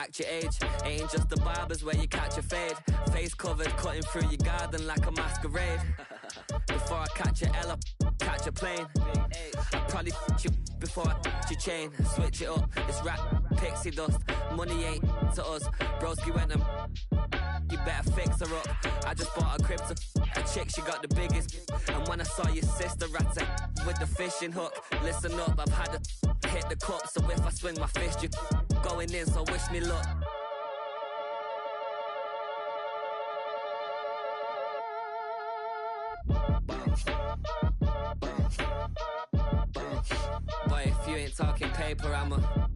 fact your age. Ain't just the barbers where you catch a fade. Face covered, cutting through your garden like a masquerade. Before I catch a L up, catch a plane. I probably you before I your chain. Switch it up, it's rap, pixie dust. Money ain't to us. Broski went and you better fix her up. I just bought a crib to a chick, she got the biggest. And when I saw your sister rat with the fishing hook, listen up, I've had to hit the cup. So if I swing my fist, you going in, so wish me luck. Boy, if you ain't talking paper, I'm a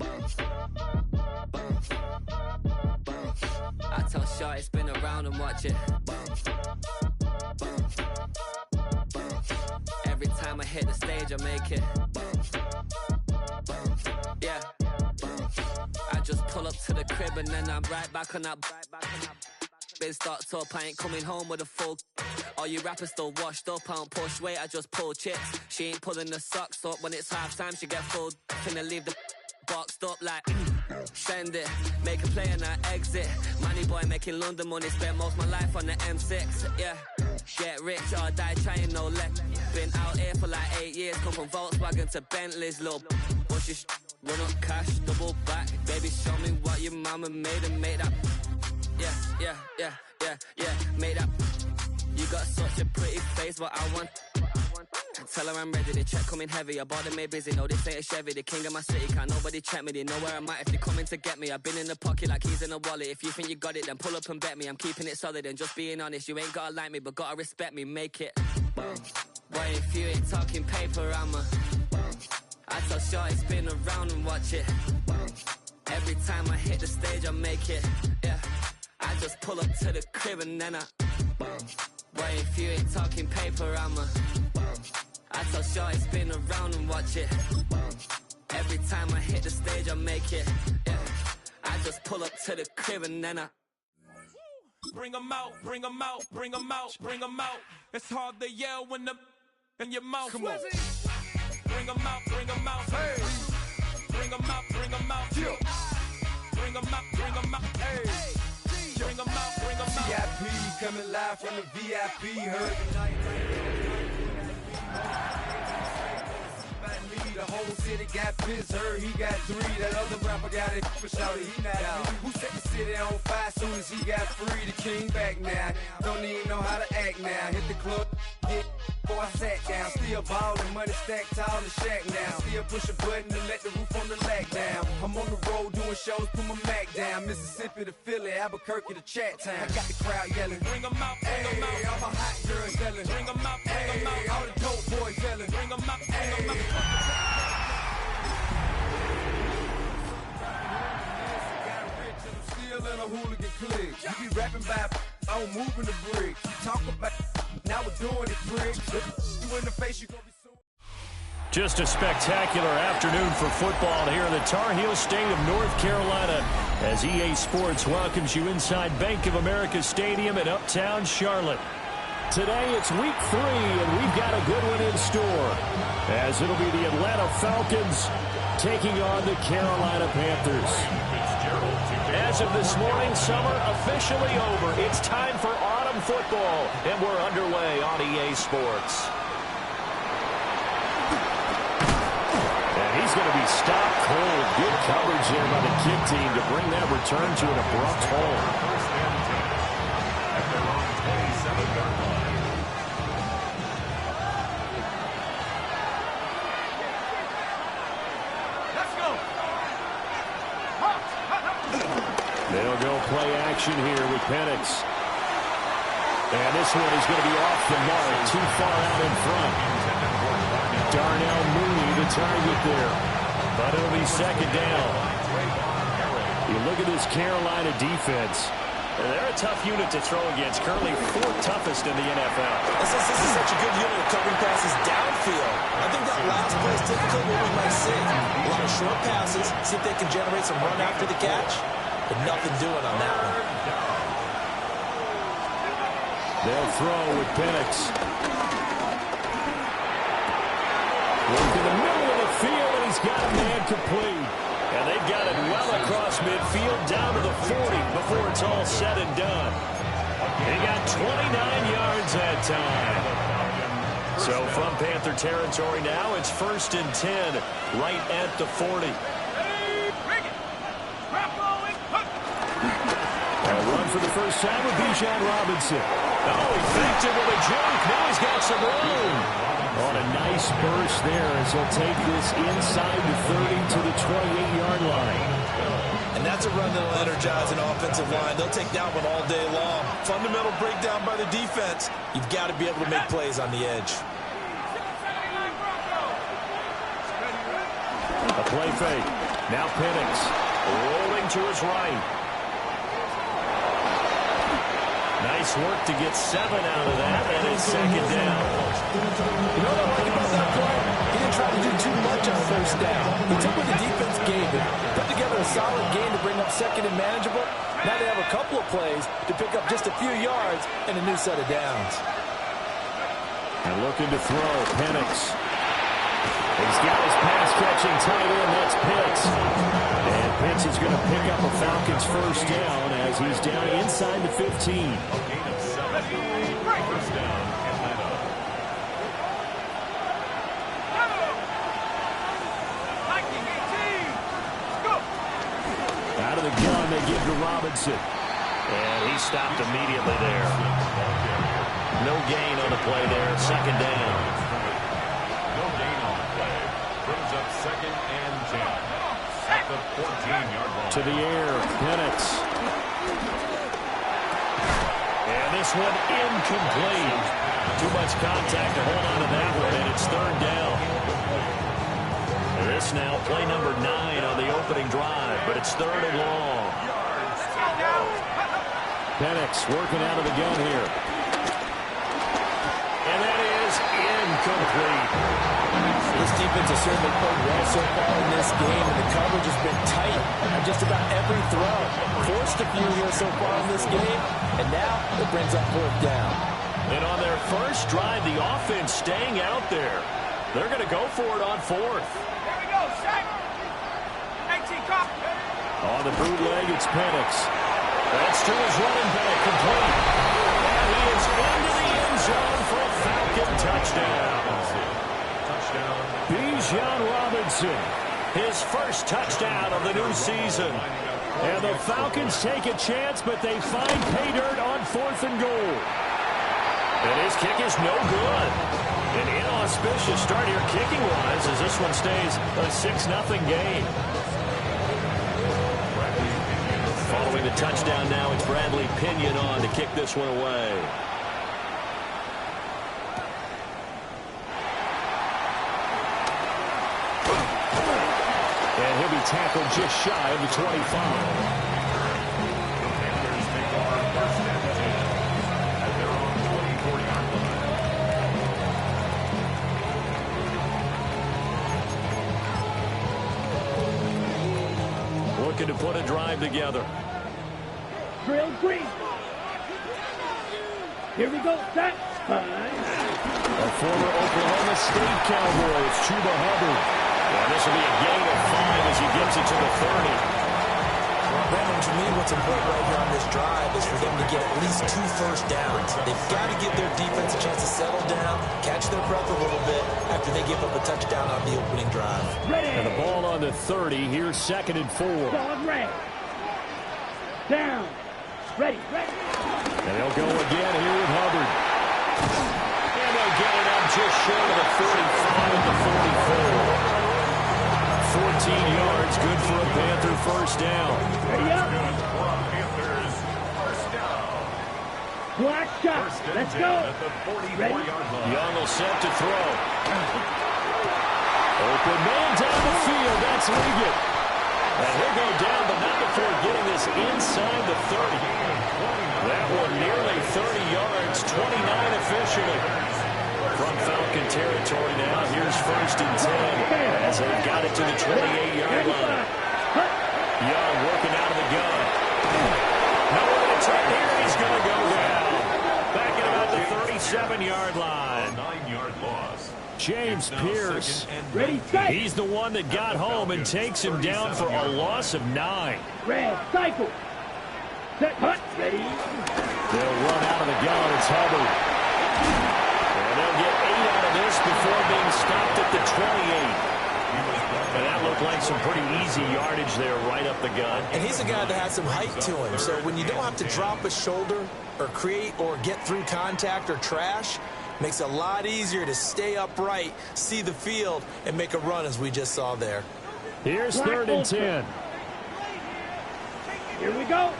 I tell Shorty spin around and watch it. Every time I hit the stage, I make it. Yeah. I just pull up to the crib and then I'm right back on that. Been stocked up, I ain't coming home with a full. All you rappers still washed up, I don't push weight, I just pull chips. She ain't pulling the socks up when it's half time, she get full. Finna leave the boxed up like send it, make a play and I exit. Money boy making London money, spent most of my life on the M6. Yeah, get rich or die trying, no let. Been out here for like 8 years, come from Volkswagen to Bentley's, little what's your run up cash, double back. Baby, show me what your mama made and made that. Yeah, made that. You got such a pretty face, but I want. Tell her I'm ready, the check coming heavy. I bought them made busy, no this ain't a Chevy. The king of my city, can't nobody check me. They know where I'm at if they coming to get me. I've been in the pocket like keys in a wallet. If you think you got it, then pull up and bet me. I'm keeping it solid and just being honest. You ain't gotta like me, but gotta respect me, make it. Boy, if you ain't talking paper, I'm a I tell Shorty spin around and watch it. Every time I hit the stage, I make it. Yeah, I just pull up to the crib and then I boy, if you ain't talking paper, I'm a I tell Shorty spin around and watch it. Every time I hit the stage, I make it. Yeah, I just pull up to the crib and then I bring 'em out, bring 'em out, bring 'em out, bring 'em out. It's hard to yell when the in your mouth. Come on. Bring 'em out, bring 'em out. Hey. Bring 'em out, bring 'em out. Yeah. Bring 'em out, bring 'em out. Hey. Bring 'em out, bring 'em out. VIP coming live from the VIP. Heard tonight. The whole city got pissed, heard he got 3. That other rapper got it for shouty, he not out. Who set the city on fire soon as he got free? The king back now, don't even know how to act now. Hit the club, get before I sat down. Still ballin', money stacked tall in the shack now. Still push a button to let the roof on the lack down. I'm on the road doing shows, put my Mac down. Mississippi to Philly, Albuquerque to Chat Town. I got the crowd yelling, bring 'em out, bring 'em out. All my hot girls yelling, bring 'em out, bring 'em out. All the dope boys yelling, bring 'em out, bring 'em out. In a hooligan clique. You be rapping by on moving the bricks. You talk about now we're doing it bricks. You in the face, you gonna be so. Just a spectacular afternoon for football here in the Tar Heel state of North Carolina as EA Sports welcomes you inside Bank of America Stadium in Uptown Charlotte. Today it's week 3 and we've got a good one in store as it'll be the Atlanta Falcons taking on the Carolina Panthers. As of this morning, summer officially over. It's time for autumn football, and we're underway on EA Sports. And he's going to be stopped cold. Good coverage there by the kick team to bring that return to an abrupt halt. They'll go play action here with Penix. And this one is going to be off the mark, too far out in front. Darnell Mooney, the target there. But it'll be second down. You look at this Carolina defense. They're a tough unit to throw against, currently 4th toughest in the NFL. This is such a good unit of covering passes downfield. I think that last play is typically what we might see. A lot of short passes, see if they can generate some run after the catch. But nothing doing on that one. They'll throw with Penix. Look in the middle of the field, and he's got a man complete. And they've got it well across midfield down to the 40 before it's all said and done. He got 29 yards that time. So from Panther territory now, it's 1st and 10 right at the 40. A run for the first time with Bijan Robinson. Oh, he faked it with a jump. Now he's got some room. On a nice burst there as he'll take this inside the 30 to the 28-yard line. And that's a run that'll energize an offensive line. They'll take that one all day long. Fundamental breakdown by the defense. You've got to be able to make plays on the edge. A play fake. Now Penix rolling to his right. Nice work to get 7 out of that, and it's 2nd down. You know what I like about that play? He didn't try to do too much on 1st down. He took what the defense gave him, put together a solid game to bring up 2nd and manageable. Now they have a couple of plays to pick up just a few yards and a new set of downs. And looking to throw, Penix. He's got his pass-catching tight end, that's Pitts. And Pitts is going to pick up a Falcons 1st down as he's down inside the 15. A gain of 7. 1st down, Atlanta. Out of the gun, they give to Robinson. And he stopped immediately there. No gain on the play there, 2nd down. Brings up 2nd and 10 at the 14-yard line. To the air, Penix. And this one incomplete. Too much contact to hold on to that one, and it's 3rd down. And this now play number 9 on the opening drive, but it's 3rd and long. Penix working out of the gun here. And that is incomplete. This defense has certainly played well so far in this game, and the coverage has been tight on just about every throw. Forced a few here so far in this game, and now it brings up 4th down. And on their first drive, the offense staying out there. They're going to go for it on 4th. There we go, Shaq. 18 cop. On the bootleg, it's Penix. That's to his running back, complete. And he is into the end zone for a Falcon touchdown. Bijan Robinson, his first touchdown of the new season. And the Falcons take a chance, but they find pay dirt on 4th and goal. And his kick is no good. An inauspicious start here kicking-wise as this one stays a 6-0 game. Following the touchdown now, it's Bradley Pinion on to kick this one away. And he'll be tackled just shy of the 25. Looking to put a drive together. Drill green. Here we go. That's fine. A former Oklahoma State Cowboy, it's Chuba Hubbard. And this will be a gain of 5 as he gets it to the 30. Brandon, to me, what's important right here on this drive is for them to get at least 2 first downs. They've got to give their defense a chance to settle down, catch their breath a little bit after they give up a touchdown on the opening drive. Ready. And the ball on the 30. Here's 2nd and 4. Dog ready. Down. Ready. Ready. And they'll go again here with Hubbard. And they'll get it up just short of the 45 at the 44. 14 yards, good for a Panther first down. Ready up. Panthers first down. Black shot. Let's go. At the 44-yard line. Young will set to throw. Open man down the field. That's Liggett. And he'll go down, but not before getting this inside the 30. That one nearly 30 yards, 29 officially. From Falcon territory now, here's 1st and 10 as they've got it to the 28-yard line. Young working out of the gun. Nowhere to turn here, he's going to go down. Back at about the 37-yard line. 1-yard loss. James Pierce. Ready, set. He's the one that got home and takes him down for a loss of 9. Red, cycle. Set, hut, ready. They'll run out of the gun. It's Hubbard. And they'll get 8 out of this before being stopped at the 28. And that looked like some pretty easy yardage there right up the gut. And he's a guy that has some height to him. So when you don't have to drop a shoulder or create or get through contact or trash, makes it a lot easier to stay upright, see the field, and make a run as we just saw there. Here's 3rd and 10. Here we go.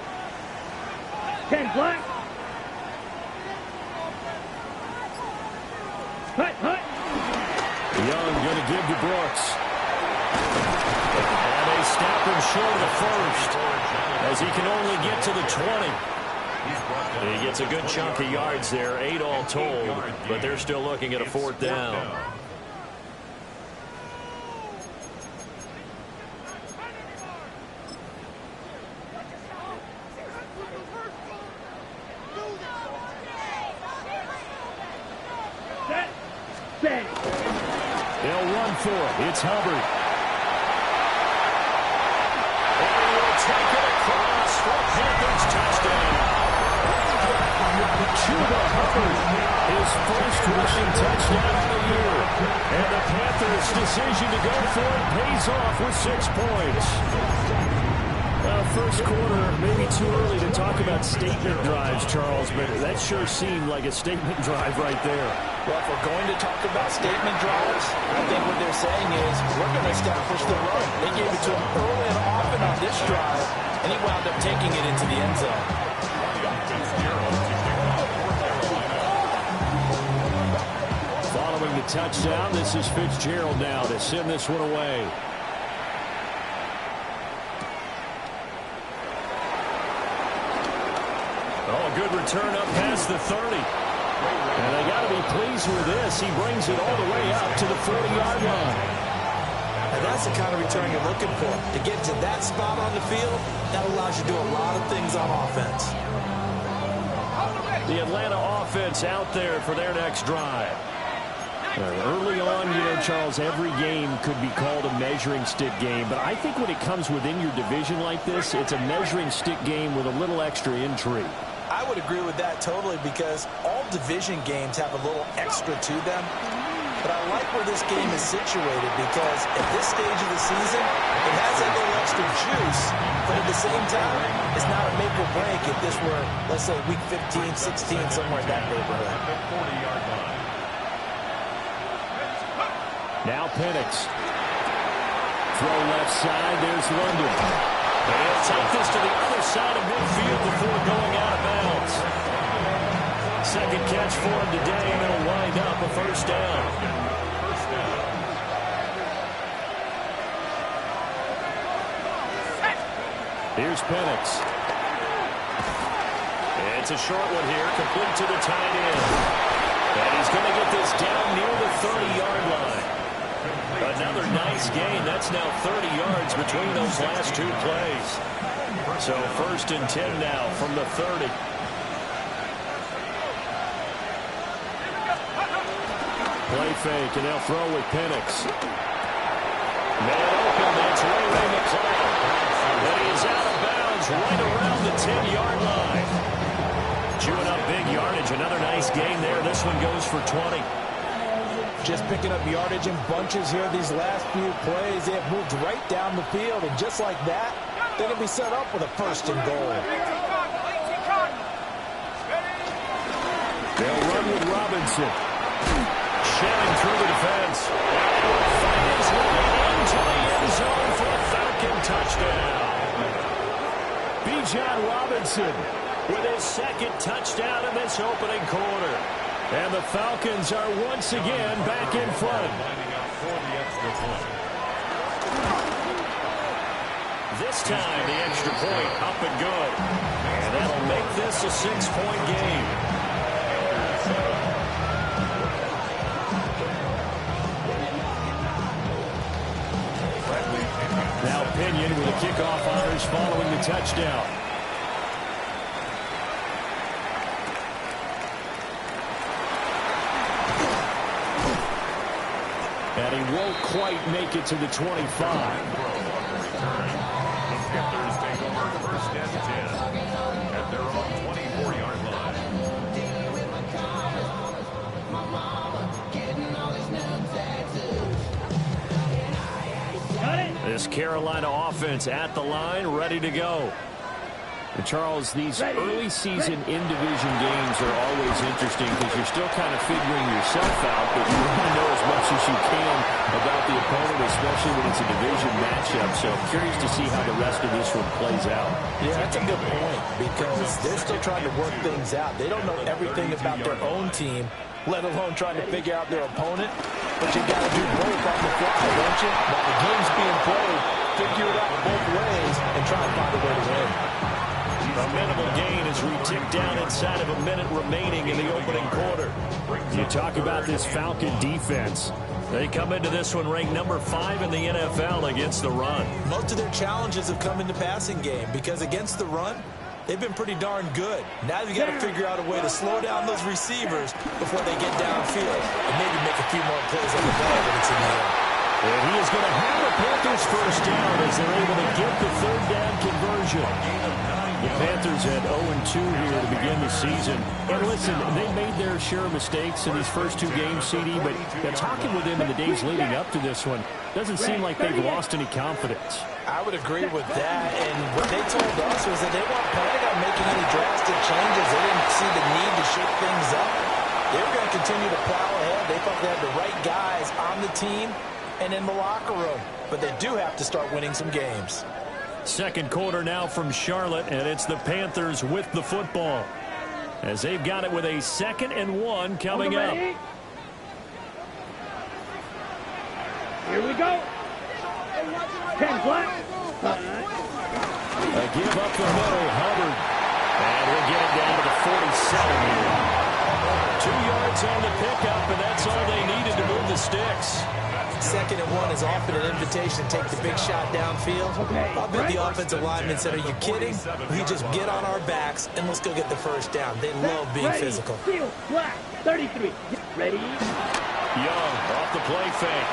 10 black. Hut, hut. Young going to give to Brooks. And they stop him short of the first as he can only get to the 20. He gets a good chunk of yards there, 8 all told, but they're still looking at a 4th down. Set. Set. They'll run for it. It's Hubbard. And he will take it across for a Panthers touchdown. Chuba Hubbard, his first rushing touchdown of the year. And the Panthers' decision to go for it pays off with 6 points. First quarter, maybe too early to talk about statement drives, Charles, but that sure seemed like a statement drive right there. Well, if we're going to talk about statement drives, I think what they're saying is we're going to establish the run. They gave it to him early and often on this drive, and he wound up taking it into the end zone. Following the touchdown, this is Fitzgerald now to send this one away. Oh, a good return up past the 30. And they got to be pleased with this. He brings it all the way up to the 40-yard line. And that's the kind of return you're looking for. To get to that spot on the field, that allows you to do a lot of things on offense. The Atlanta offense out there for their next drive. Early on, Charles, every game could be called a measuring stick game. But I think when it comes within your division like this, it's a measuring stick game with a little extra intrigue. I would agree with that totally because all division games have a little extra to them. But I like where this game is situated because at this stage of the season, it has a little extra juice. But at the same time, it's not a make or break if this were, let's say, week 15, 16, somewhere in that neighborhood. Now Penix. Throw left side. There's London. And he'll take this to the other side of midfield before going out of bounds. Second catch for him today, and it'll wind up a 1st down. Here's Penix. It's a short one here, complete to the tight end. And he's going to get this down near the 30-yard line. Another nice gain. That's now 30 yards between those last 2 plays. So 1st and 10 now from the 30. Play fake, and they'll throw with Penix. Man open, that's Ray McCloud. But he is out of bounds right around the 10-yard line. Chewing up big yardage. Another nice gain there. This one goes for 20. Just picking up yardage in bunches here these last few plays. They have moved right down the field, and just like that, they're going to be set up with a 1st and goal. They'll run with Robinson. Shelling through the defense. And will find his way into the end zone for a Falcon touchdown. Bijan Robinson with his 2nd touchdown in this opening quarter. And the Falcons are once again back in front. This time, the extra point up and good. And that'll make this a 6-point game. Now Pinion with the kickoff honors following the touchdown. And he won't quite make it to the 25. The Panthers take over first and 10 at their own 24-yard line. This Carolina offense at the line, ready to go. And Charles, these early season in-division games are always interesting because you're still kind of figuring yourself out, but you want to know as much as you can about the opponent, especially when it's a division matchup. So I'm curious to see how the rest of this one plays out. Yeah, that's a good point because they're still trying to work things out. They don't know everything about their own team, let alone trying to figure out their opponent. But you got to do both on the fly, don't you? While the game's being played, figure it out both ways and try to find a way to win. A minimal gain as we tick down inside of a minute remaining in the opening quarter. You talk about this Falcon defense. They come into this one ranked number 5 in the NFL against the run. Most of their challenges have come in the passing game because against the run, they've been pretty darn good. Now you've got to figure out a way to slow down those receivers before they get downfield and maybe make a few more plays on the ball when it's in the air. And he is going to have the Panthers first down as they're able to get the third down conversion. The Panthers had 0-2 here to begin the season. And listen, they made their share of mistakes in these first 2 games, CD, but talking with them in the days leading up to this one, doesn't seem like they've lost any confidence. I would agree with that, and what they told us was that they weren't planning on making any drastic changes. They didn't see the need to shake things up. They were going to continue to plow ahead. They thought they had the right guys on the team and in the locker room, but they do have to start winning some games. Second quarter now from Charlotte, and it's the Panthers with the football as they've got it with a 2nd and 1 coming up. Here we go. 10 flat. A give up the middle, Hubbard. And we'll get it down to the 47 here. 2 yards on the pickup, and that's all they needed to move the sticks. 2nd and 1 is often an invitation to take the big shot downfield. I bet the offensive lineman said, are you kidding? We just get on our backs and let's go get the first down. They love being physical. Seal, flat, 33. Ready? Young off the play fake.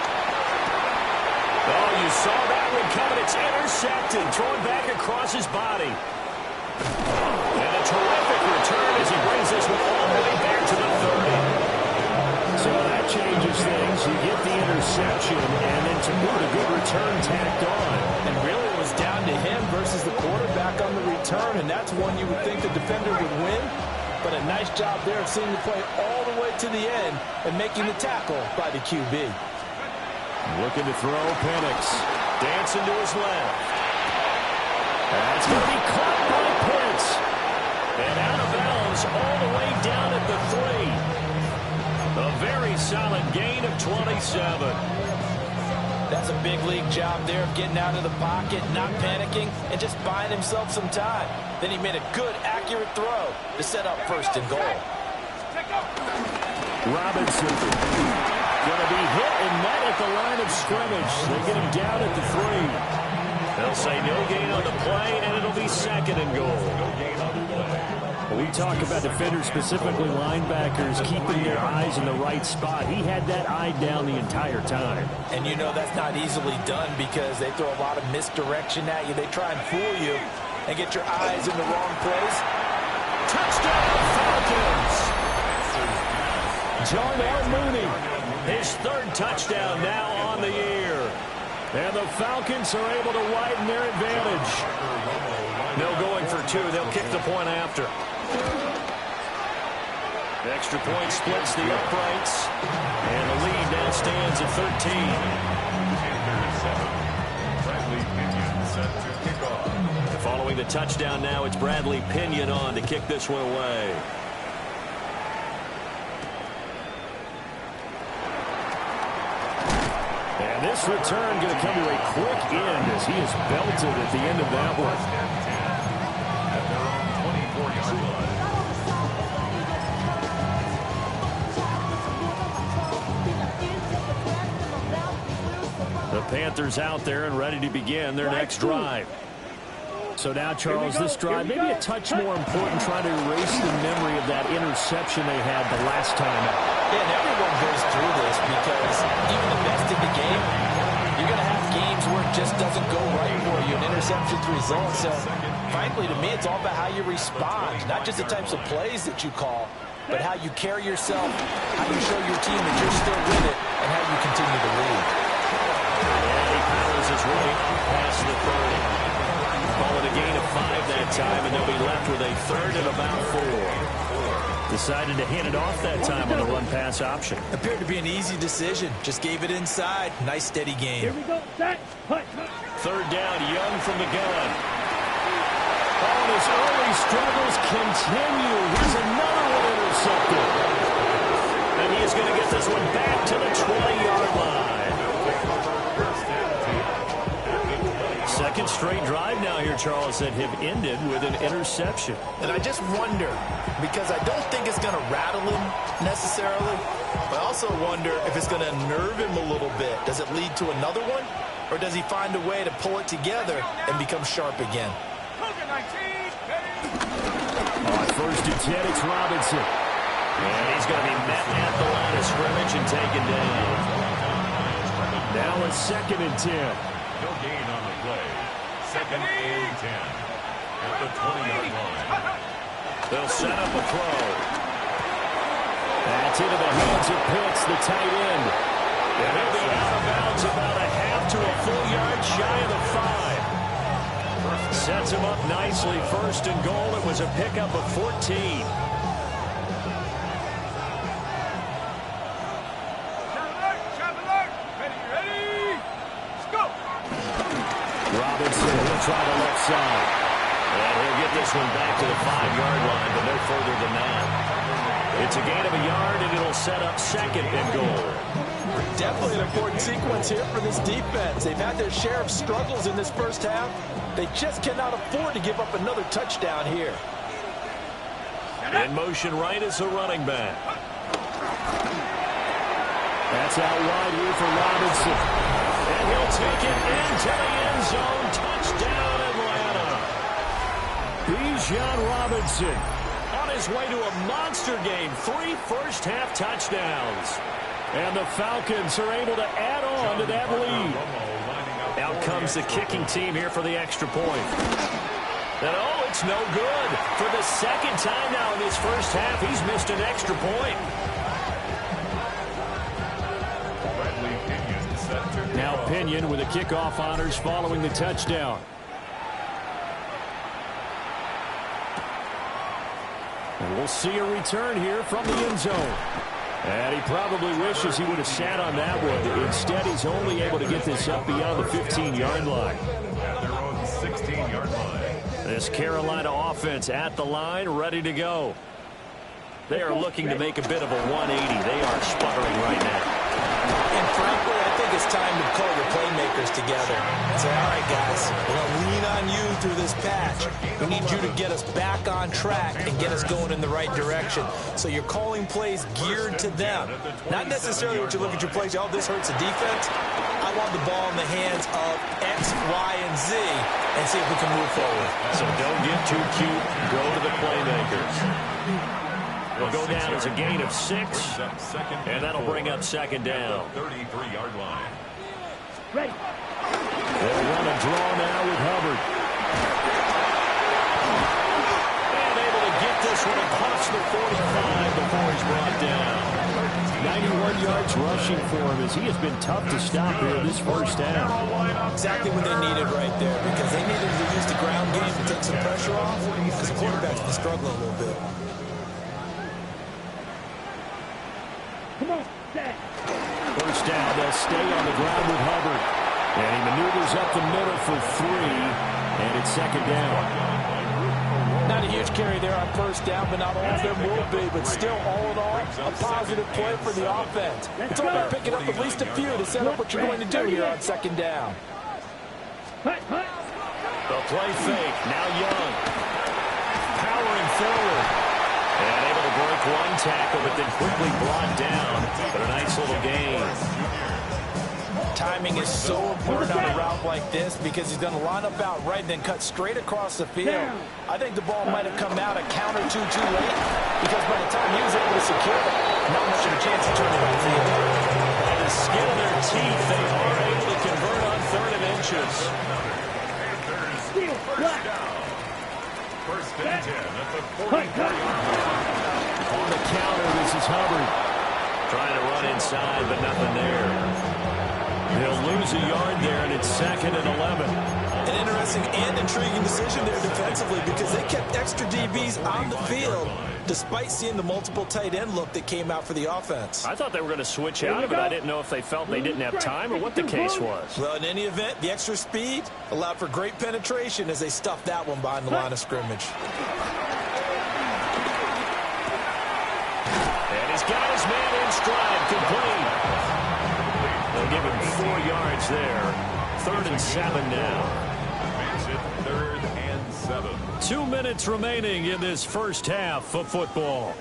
Oh, you saw that one coming. It's intercepted. Thrown back across his body. And a terrific return as he brings this one all the way back to the 30. So that changes things. You get the interception, and then to boot, a good return tacked on. And really it was down to him versus the quarterback on the return, and that's one you would think the defender would win. But a nice job there of seeing the play all the way to the end and making the tackle by the QB. Looking to throw, Penix. Dancing to his left. That's going to be caught by Pitts. And out of bounds all the way down at the 3. A very solid gain of 27. That's a big league job there of getting out of the pocket, not panicking, and just buying himself some time. Then he made a good, accurate throw to set up 1st and goal. Robinson going to be hit and met at the line of scrimmage. They get him down at the 3. They'll say no gain on the play, and it'll be 2nd and goal. We talk about defenders, specifically linebackers, keeping their eyes in the right spot. He had that eye down the entire time. And you know that's not easily done because they throw a lot of misdirection at you. They try and fool you and get your eyes in the wrong place. Touchdown, Falcons! Darnell Mooney, his 3rd touchdown now on the year. And the Falcons are able to widen their advantage. No going for 2. They'll kick the point after. Extra point splits the uprights. And the lead now stands at 13. Bradley Pinion set to kick off. Following the touchdown now, it's Bradley Pinion on to kick this one away. And this return going to come to a quick end as he is belted at the end of that one. At their own 24-yard line. The Panthers out there and ready to begin their next drive. So now, Charles, this drive maybe a touch more important, trying to erase the memory of that interception they had the last time out. Yeah, and everyone goes through this because even the best doesn't go right for you, an interception's the result. So, frankly, to me, it's all about how you respond, not just the types of plays that you call, but how you carry yourself, how you show your team that you're still with it, and how you continue to lead. And he powers his way past the 30. Call it a gain of 5 that time, and they'll be left with a third and about 4. Decided to hand it off that time on the run-pass option. Appeared to be an easy decision. Just gave it inside. Nice, steady game. Here we go. Set. Push. Third down, Young from the gun. Oh, his early struggles continue. Here's another one intercepted. And he is going to get this one back to the 20-yard line. Second straight drive now here, Charles, that have ended with an interception. And I just wonder, because I don't think it's going to rattle him necessarily, but I also wonder if it's going to unnerve him a little bit. Does it lead to another one? Or does he find a way to pull it together and become sharp again? On first and 10, it's Robinson. And he's going to be met at the line of scrimmage and taken down. Now it's second and 10. No gain on the play. Second and 10 at the 20-yard line. They'll set up a throw. That's into the hands of Pitts, the tight end. And he'll be out of bounds about a half to a full yard shy of the 5. Sets him up nicely. First and goal. It was a pickup of 14. Robinson will try the left side. And he'll get this one back to the 5-yard line, but no further than that. It's a gain of a yard, and it'll set up second and goal. Definitely an important sequence here for this defense. They've had their share of struggles in this first half. They just cannot afford to give up another touchdown here. In motion right is the running back. That's out wide here for Robinson. And he'll take it into the end zone. Touchdown, Atlanta. Bijan Robinson on his way to a monster game. 3 first-half touchdowns. And the Falcons are able to add on to that lead. Out comes the kicking team here for the extra point. And oh, it's no good. For the second time now in this first half, he's missed an extra point. Now Pinion with the kickoff honors following the touchdown. And we'll see a return here from the end zone. And he probably wishes he would have sat on that one. Instead, he's only able to get this up beyond the 15-yard line. At their own 16-yard line. This Carolina offense at the line, ready to go. They are looking to make a bit of a 180. They are sputtering right now. And frankly, I think it's time to call your playmakers together and say, all right, guys, we're going to lean on you through this patch. We need you to get us back on track and get us going in the right direction. So you're calling plays geared to them. Not necessarily what you look at your plays, oh, this hurts the defense. I want the ball in the hands of X, Y, and Z and see if we can move forward. So don't get too cute. Go to the playmakers. Will go down as a gain of 6, and that'll bring up second down. 33-yard line. Ready. They'll run a draw now with Hubbard. And able to get this one across the 45 before he's brought down. 91 yards rushing for him as he has been tough to stop here this first half. Exactly what they needed right there, because they needed to use the ground game to take some pressure off, because the quarterback's been struggling a little bit. Come on, set. First down, they'll stay on the ground with Hubbard. And he maneuvers up the middle for 3, and it's second down. Not a huge carry there on first down, but not all of them will be. But still, all in all, a positive play for the offense. It's all about picking up at least a few to set up what you're going to do here on second down. The play fake, now Young. Powering forward. And able to break one tackle, but then quickly brought down. But a nice little gain. Timing is so important on a route like this because he's going to line up out right and then cut straight across the field. I think the ball might have come out a count or two too late because by the time he was able to secure it, not much of a chance to turn it on the field. By the skin of their teeth, they are able to convert on 3rd and inches. and 10 at the 44-yard line. On the counter, this is Hubbard. Trying to run inside, but nothing there. They'll lose a yard there, and it's 2nd and 11. An interesting and intriguing decision there defensively because they kept extra DBs on the field despite seeing the multiple tight end look that came out for the offense. I thought they were going to switch out of it. I didn't know if they felt they didn't have time or what the case was. Well, in any event, the extra speed allowed for great penetration as they stuffed that one behind the line of scrimmage. And he's got his man in stride, complete. They'll give him 4 yards there. 3rd and 7 now. Makes it 3rd and 7. 2 minutes remaining in this first half of football.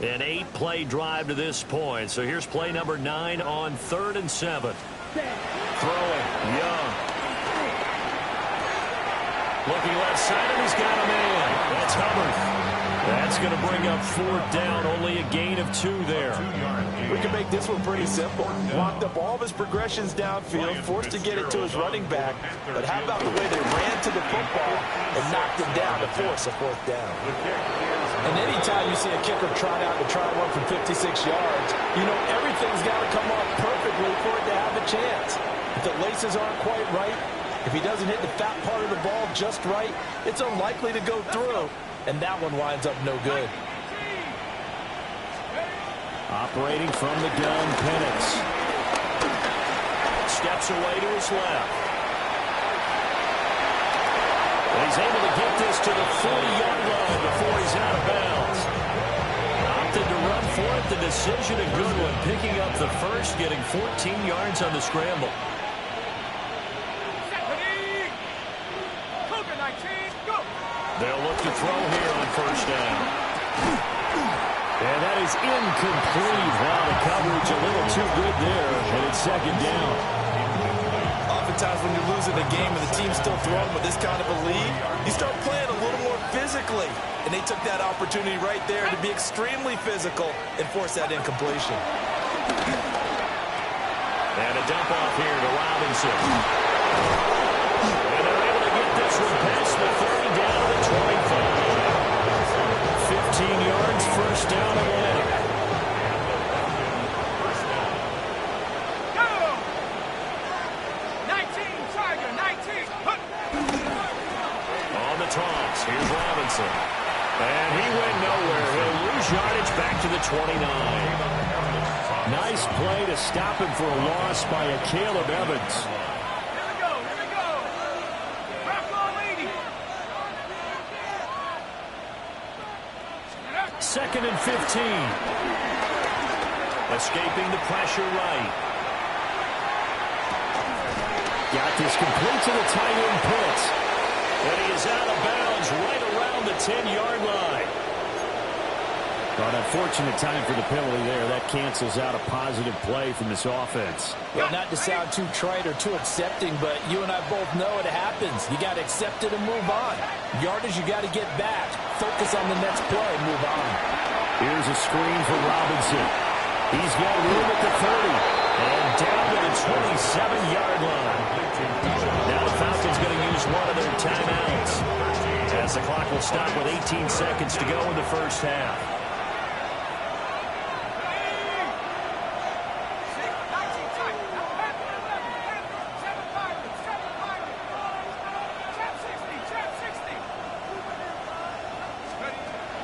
An 8-play drive to this point. So here's play number 9 on 3rd and 7. Throwing, Young. Looking left side, and he's got a man. That's Hubbard. That's going to bring up 4th down. Only a gain of 2 there. We can make this one pretty simple. Locked up all of his progressions downfield, forced to get it to his running back. But how about the way they ran to the football and knocked him down to force a 4th down? And anytime you see a kicker trot out to try one from 56 yards, you know everything's got to come off perfectly for it to have a chance. If the laces aren't quite right, if he doesn't hit the fat part of the ball just right, it's unlikely to go through. And that one winds up no good. Operating from the gun, Penix. Steps away to his left. And he's able to get this to the 40-yard line before he's out of bounds. Opted to run for it. The decision a good one. Picking up the first, getting 14 yards on the scramble. They'll look to throw here on 1st down. And that is incomplete. Wow, the coverage a little too good there, and it's 2nd down. Oftentimes when you're losing a game and the team's still throwing with this kind of a lead, you start playing a little more physically. And they took that opportunity right there to be extremely physical and force that incompletion. And a dump off here to Robinson. And they're able to get this one past the 30 down to the 25. 15 yards, 1st down and 11. Go! 19, Tiger, 19. On the toss, here's Robinson. And he went nowhere. He'll lose yardage back to the 29. Nice play to stop him for a loss by a Caleb Evans. Here we go, here we go. Rock on, lady. 2nd and 15. Escaping the pressure right. Got this complete to the tight end Pitts. And he is out of bounds right around the 10-yard line. Well, an unfortunate time for the penalty there. That cancels out a positive play from this offense. Well, not to sound too trite or too accepting, but you and I both know it happens. You got to accept it and move on. Yardage, you got to get back. Focus on the next play and move on. Here's a screen for Robinson. He's got room at the 30. And down to the 27-yard line. Now the Falcons going to use one of their timeouts, as the clock will stop with 18 seconds to go in the first half.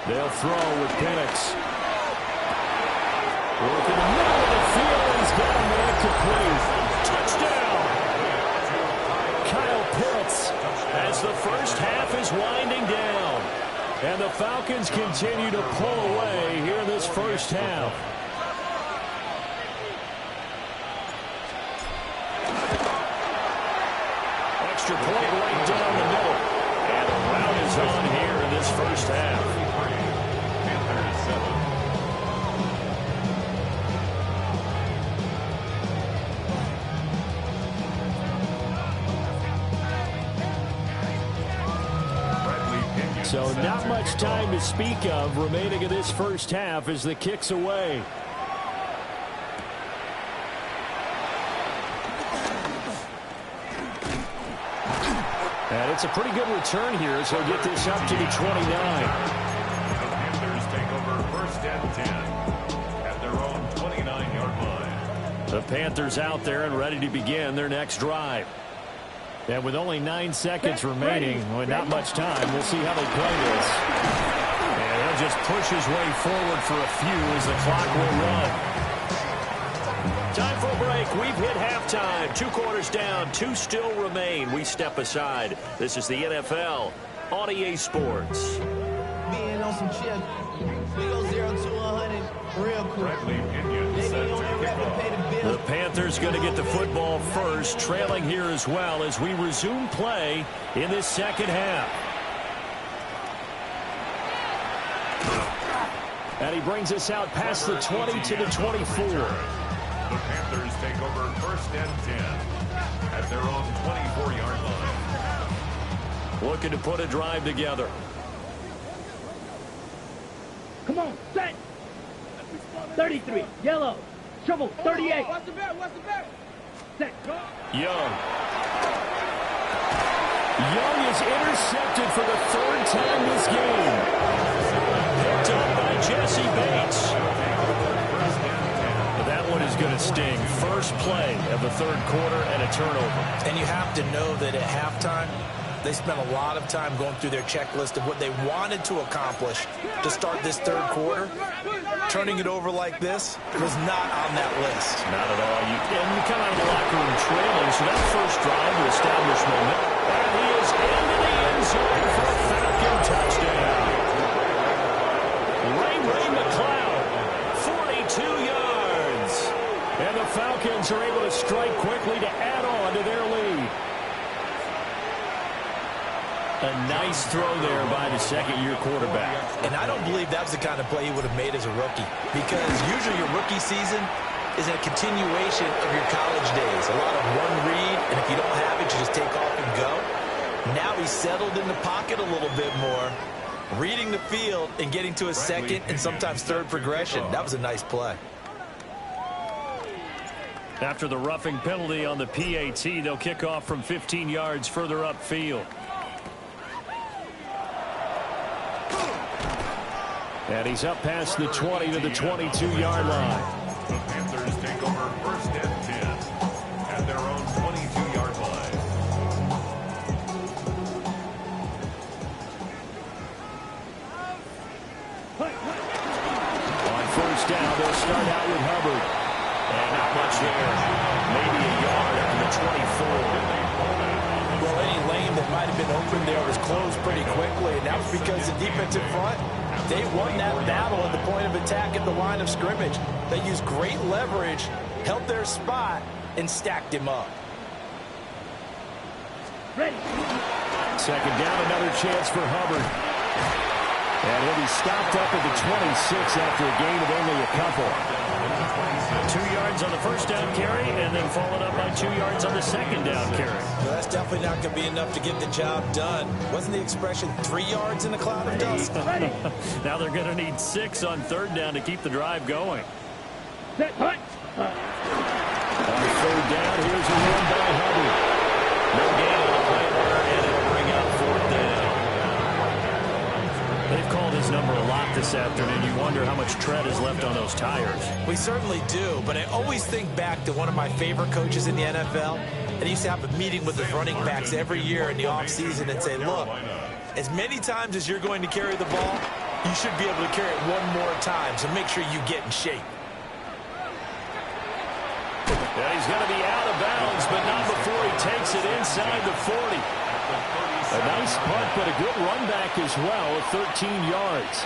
They'll throw with Penix. Working the middle of the field. He's got a man complete. Touchdown! Kyle Pitts as the first half is winding down. And the Falcons continue to pull away here in this first half. Extra point right down the middle. And the rout is on here in this first half. So not much time to speak of remaining in this first half as the kick's away. And it's a pretty good return here as he'll get this up to the 29. The Panthers take over first and 10 at their own 29-yard line. The Panthers out there and ready to begin their next drive. And with only 9 seconds remaining, with not much time, we'll see how they play this. And he'll just push his way forward for a few as the clock will run. Time for a break. We've hit halftime. 2 quarters down, 2 still remain. We step aside. This is the NFL on EA Sports. Being on some chill. We go 0 to 100 real quick. The Panthers going to get the football first, trailing here as well as we resume play in this second half. And he brings us out past the 20 to the 24. The Panthers take over first and 10 at their own 24-yard line. Looking to put a drive together. Come on, set. 33, yellow. Trouble, 38. What's the back? Set. Young. Young is intercepted for the 3rd time this game. Picked up by Jesse Bates. That one is going to sting. First play of the 3rd quarter and a turnover. And you have to know that at halftime, they spent a lot of time going through their checklist of what they wanted to accomplish to start this 3rd quarter. Turning it over like this was not on that list. Not at all. You come out of the locker room trailing, so that first drive will establish momentum. And he is into the end zone for a Falcon touchdown. Ray McLeod, 42 yards. And the Falcons are able to strike quickly to add on to their lead. A nice throw there by the second-year quarterback. And I don't believe that was the kind of play he would have made as a rookie. Because usually your rookie season is a continuation of your college days. A lot of one read, and if you don't have it, you just take off and go. Now he's settled in the pocket a little bit more, reading the field and getting to his second and sometimes third progression. That was a nice play. After the roughing penalty on the PAT, they'll kick off from 15 yards further upfield. And he's up past the 20 to the 22-yard line. The Panthers take over first and 10 at their own 22-yard line. On first down, they'll start out with Hubbard. And not much there. Maybe a yard up to the 24. Well, any lane that might have been open there was closed pretty quickly, and that was because the defensive front, they won that battle at the point of attack at the line of scrimmage. They used great leverage, held their spot, and stacked him up. Ready. Second down, another chance for Hubbard. And he'll be stopped up at the 26 after a gain of only a couple. 2 yards on the first down carry, and then followed up by 2 yards on the second down carry. Well, that's definitely not going to be enough to get the job done. Wasn't the expression 3 yards in a cloud of dust? Now they're going to need 6 on third down to keep the drive going. Set, hut. On third down, here's a run by Hubbard. No gain on the play there, and it'll bring up fourth down. They've called his number a lot this afternoon. You wonder how much tread is left on those tires. We certainly do, but I always think back to one of my favorite coaches in the NFL, and he used to have a meeting with his running backs every year in the offseason and say, look, as many times as you're going to carry the ball, you should be able to carry it one more time, so make sure you get in shape. Yeah, he's going to be out of bounds, but not before he takes it inside the 40. A nice punt, but a good run back as well at 13 yards.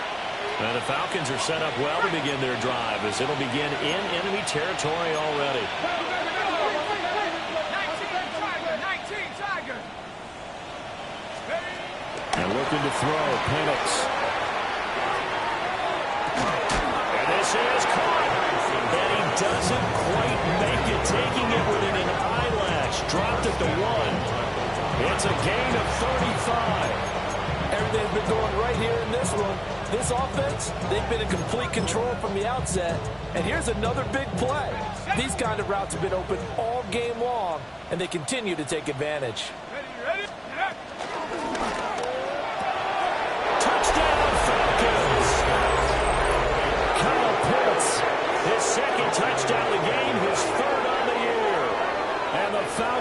And the Falcons are set up well to begin their drive as it'll begin in enemy territory already. And looking to throw, Penix. And this is caught. And he doesn't quite make it, taking it within an eyelash. Dropped at the 1. It's a gain of 35. Everything's been going right here in this one. This offense, they've been in complete control from the outset. And here's another big play. These kind of routes have been open all game long, and they continue to take advantage.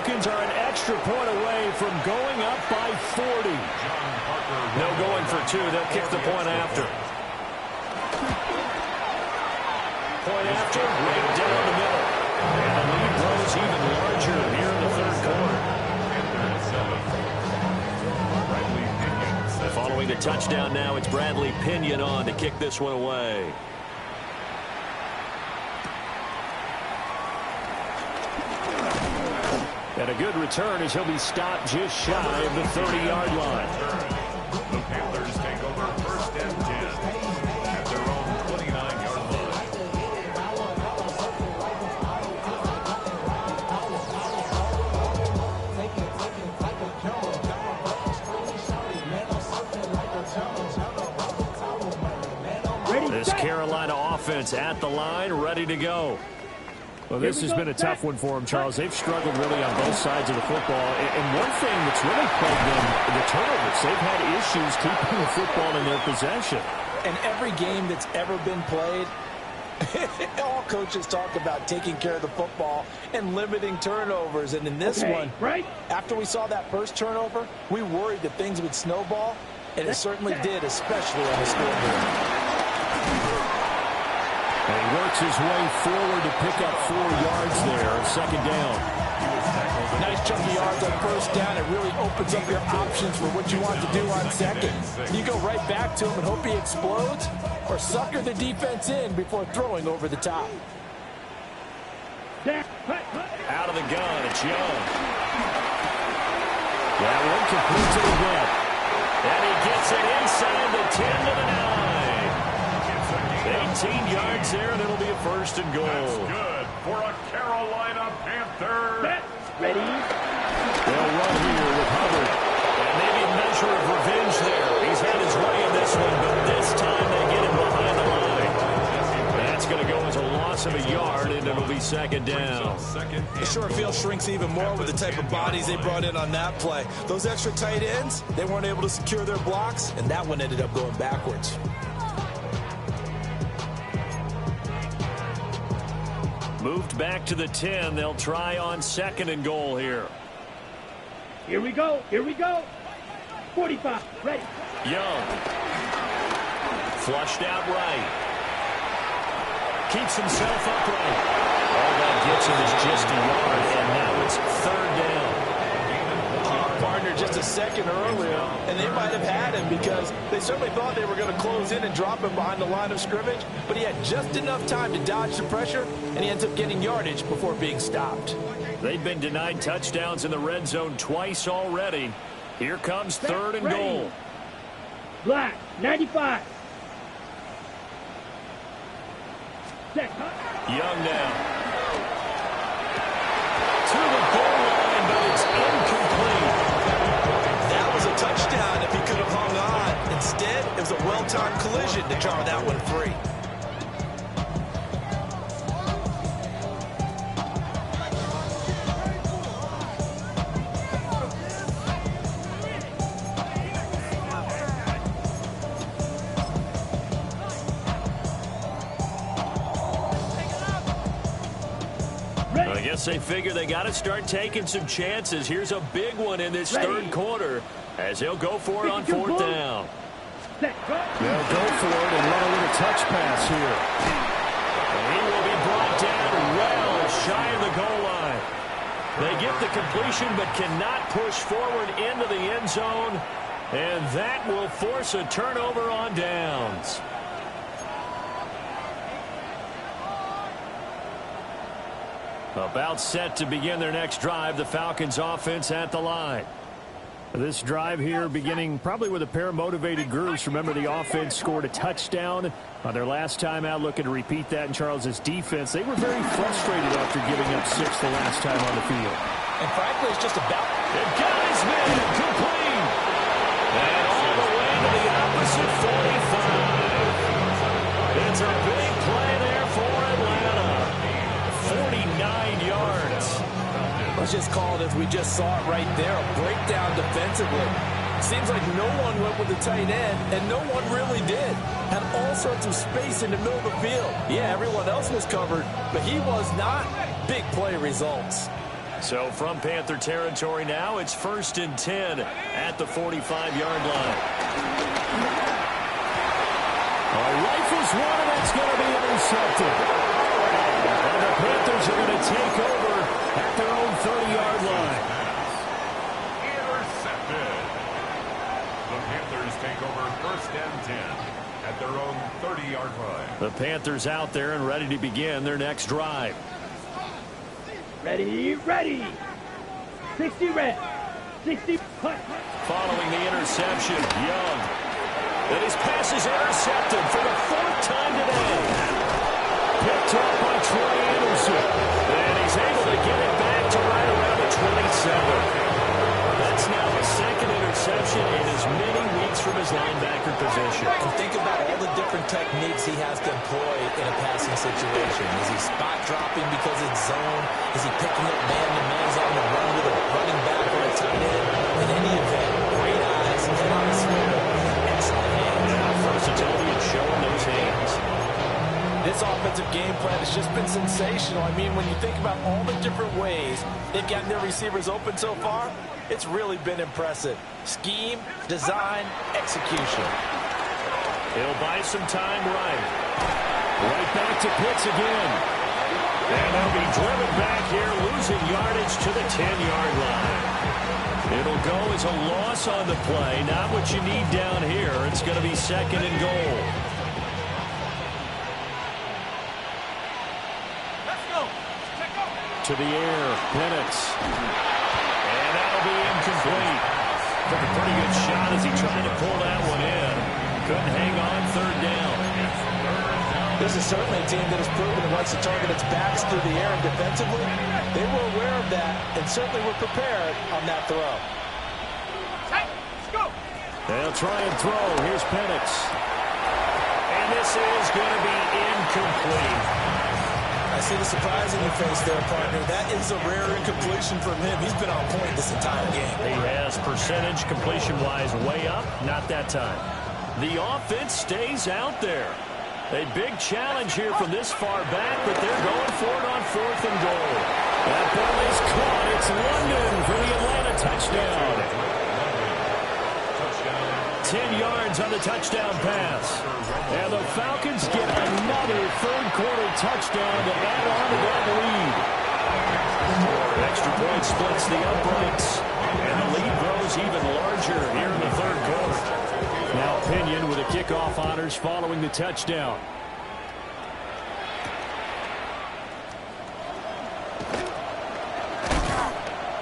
Falcons are an extra point away from going up by 40. No going for two. They'll kick the point after. Point after, right down the middle. And the lead grows even larger here in the third quarter. Following the touchdown now, it's Bradley Pinion on to kick this one away. And a good return as he'll be stopped just shy of the 30-yard line. The Panthers take over first and 10 at their own 29-yard line. This Carolina offense at the line, ready to go. Well, this has been a tough one for them, Charles. They've struggled really on both sides of the football. And one thing that's really plagued them, the turnovers. They've had issues keeping the football in their possession. And every game that's ever been played, all coaches talk about taking care of the football and limiting turnovers. And in this one, after we saw that first turnover, we worried that things would snowball, and it certainly did, especially on the scoreboard. And he works his way forward to pick up 4 yards there on second down. Nice chunky yards on first down. It really opens up your options for what you want to do on second. You go right back to him and hope he explodes, or sucker the defense in before throwing over the top. Out of the gun, it's Young. That one complete to the net. And he gets it inside the 10 to the 9. 18 yards there, and it'll be a first and goal. That's good for a Carolina Panther. Ready? They'll run here with Hubbard. And maybe a measure of revenge there. He's had his way in this one, but this time they get him behind the line. That's going to go as a loss of a yard, and it'll be second down. The short field shrinks even more with the type of bodies they brought in on that play. Those extra tight ends, they weren't able to secure their blocks, and that one ended up going backwards. Moved back to the 10. They'll try on second and goal here. Here we go. Here we go. 45. Ready. Young. Flushed out right. Keeps himself upright. All that gets him is just a yard, and now it's third down. Partner just a second earlier, and they might have had him because they certainly thought they were going to close in and drop him behind the line of scrimmage, but he had just enough time to dodge the pressure, and he ends up getting yardage before being stopped. They've been denied touchdowns in the red zone twice already. Here comes third and goal. Black, 95. Young now. To the goal line, but it's incomplete. That was a touchdown if he could have hung on. Instead, it was a well-timed collision to jar that one free. I guess they figure they got to start taking some chances. Here's a big one in this third quarter as he'll go for it on fourth down. They'll go for it and run a little touch pass here. And he will be brought down well shy of the goal line. They get the completion but cannot push forward into the end zone, and that will force a turnover on downs. About set to begin their next drive, the Falcons offense at the line. This drive here beginning probably with a pair of motivated groups. Remember, the offense scored a touchdown on their last time out, looking to repeat that in Charles's defense. They were very frustrated after giving up 6 the last time on the field. And frankly, it's just about... It got his man complete. And all the way to the opposite 45. It's a big play there for Atlanta. 49 yards. Let's just call it as we just saw it right there, a breakdown defensively. Seems like no one went with the tight end, and no one really did. Had all sorts of space in the middle of the field. Yeah, everyone else was covered, but he was not. Big play results. So from Panther territory now, it's 1st and 10 at the 45-yard line. Rifles one, and it's going to be intercepted. And the Panthers are going to take over at their own 30-yard line. Intercepted. The Panthers take over 1st and 10 at their own 30-yard line. The Panthers out there and ready to begin their next drive. Ready, ready. 60 red. 60 punt. Following the interception, Young. And his pass is intercepted for the 4th time today. Picked up by Troy Anderson. And he's able to get it back to right around the 27. That's now the 2nd interception in as many weeks from his linebacker position. And think about all the different techniques he has to employ in a passing situation. Is he spot dropping because it's zone? Is he picking up man-to-mans on the run with a running back or a tight end? In any event, great eyes, head on a swivel, excellent hands. Versatility and showing those hands. This offensive game plan has just been sensational. I mean, when you think about all the different ways they've gotten their receivers open so far, it's really been impressive. Scheme, design, execution. He'll buy some time right. Right back to Pitts again. And they'll be driven back here, losing yardage to the 10-yard line. It'll go as a loss on the play. Not what you need down here. It's going to be 2nd and goal. To the air, Penix. And that'll be incomplete. Took a pretty good shot as he tried to pull that one in. Couldn't hang on 3rd down. This is certainly a team that has proven it wants to target its backs through the air and defensively. They were aware of that and certainly were prepared on that throw. Hey, let's go. They'll try and throw. Here's Penix. And this is going to be incomplete. I see the surprise in your face there, partner. That is a rare incompletion from him. He's been on point this entire game. He has percentage completion-wise way up. Not that time. The offense stays out there. A big challenge here from this far back, but they're going for it on 4th and goal. That ball is caught. It's London for the Atlanta touchdown. 10 yards on the touchdown pass. And the Falcons get another 3rd-quarter touchdown to add on to that lead. Extra point splits the uprights. And the lead grows even larger here in the 3rd quarter. Now Pinion with a kickoff honors following the touchdown.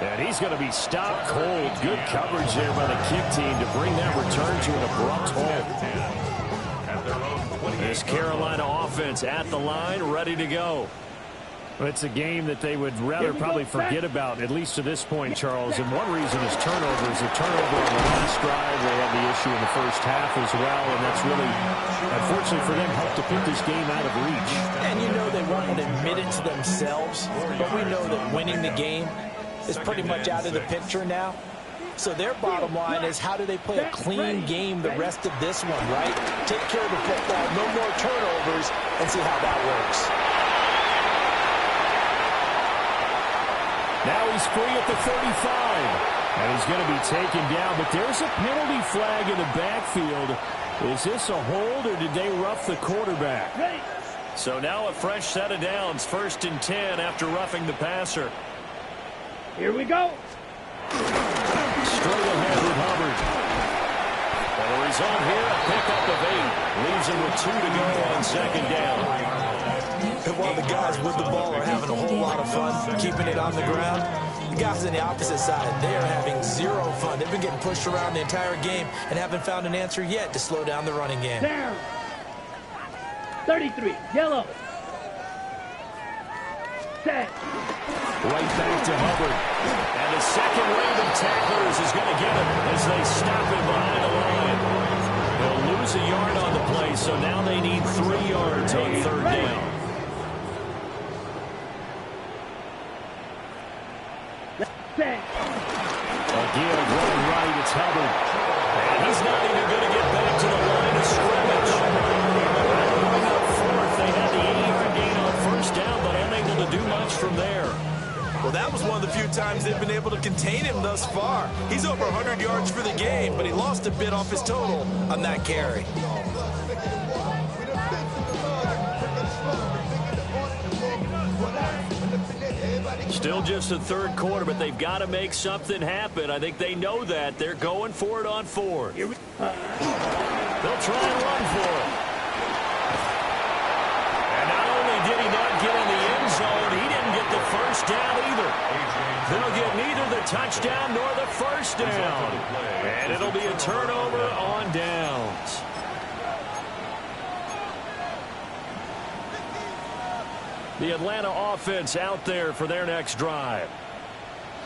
And he's going to be stopped cold. Good coverage there by the kick team to bring that return to an abrupt halt. This Carolina offense at the line, ready to go. It's a game that they would rather probably forget about, at least to this point, Charles. And one reason is turnovers. The turnover on the last drive, they had the issue in the first half as well. And that's really, unfortunately for them, helped to put this game out of reach. And you know they won't admit it to themselves, but we know that winning the game is pretty much out of the picture now. So their bottom line is, how do they play a clean game the rest of this one, right? Take care of the football, no more turnovers, and see how that works. Now he's free at the 35. And he's going to be taken down, but there's a penalty flag in the backfield. Is this a hold, or did they rough the quarterback? So now a fresh set of downs, 1st and 10 after roughing the passer. Here we go. Straight ahead with Hubbard. And the result here, a pickup of 8. Leaves him with 2 to go on 2nd down. And while the guys with the ball are having a whole lot of fun keeping it on the ground, the guys on the opposite side, they are having zero fun. They've been getting pushed around the entire game and haven't found an answer yet to slow down the running game. Down. 33, yellow. Set. Right back to Hubbard. And the second wave of tacklers is going to get him as they stop him behind the line. They'll lose a yard on the play, so now they need 3 yards on 3rd down. Again, running right, it's Hubbard. And he's not even going to get back to the line of scrimmage. Up 4th, they had the 80-yard gain on 1st down, but unable to do much from there. Well, that that was one of the few times they've been able to contain him thus far. He's over 100 yards for the game, but he lost a bit off his total on that carry. Still just the third quarter, but they've got to make something happen. I think they know that. They're going for it on fourth. They'll try and run for it. And not only did he not get in the end zone, he didn't get the first down either. They'll get neither the touchdown nor the first down. And it'll be a turnover on downs. The Atlanta offense out there for their next drive.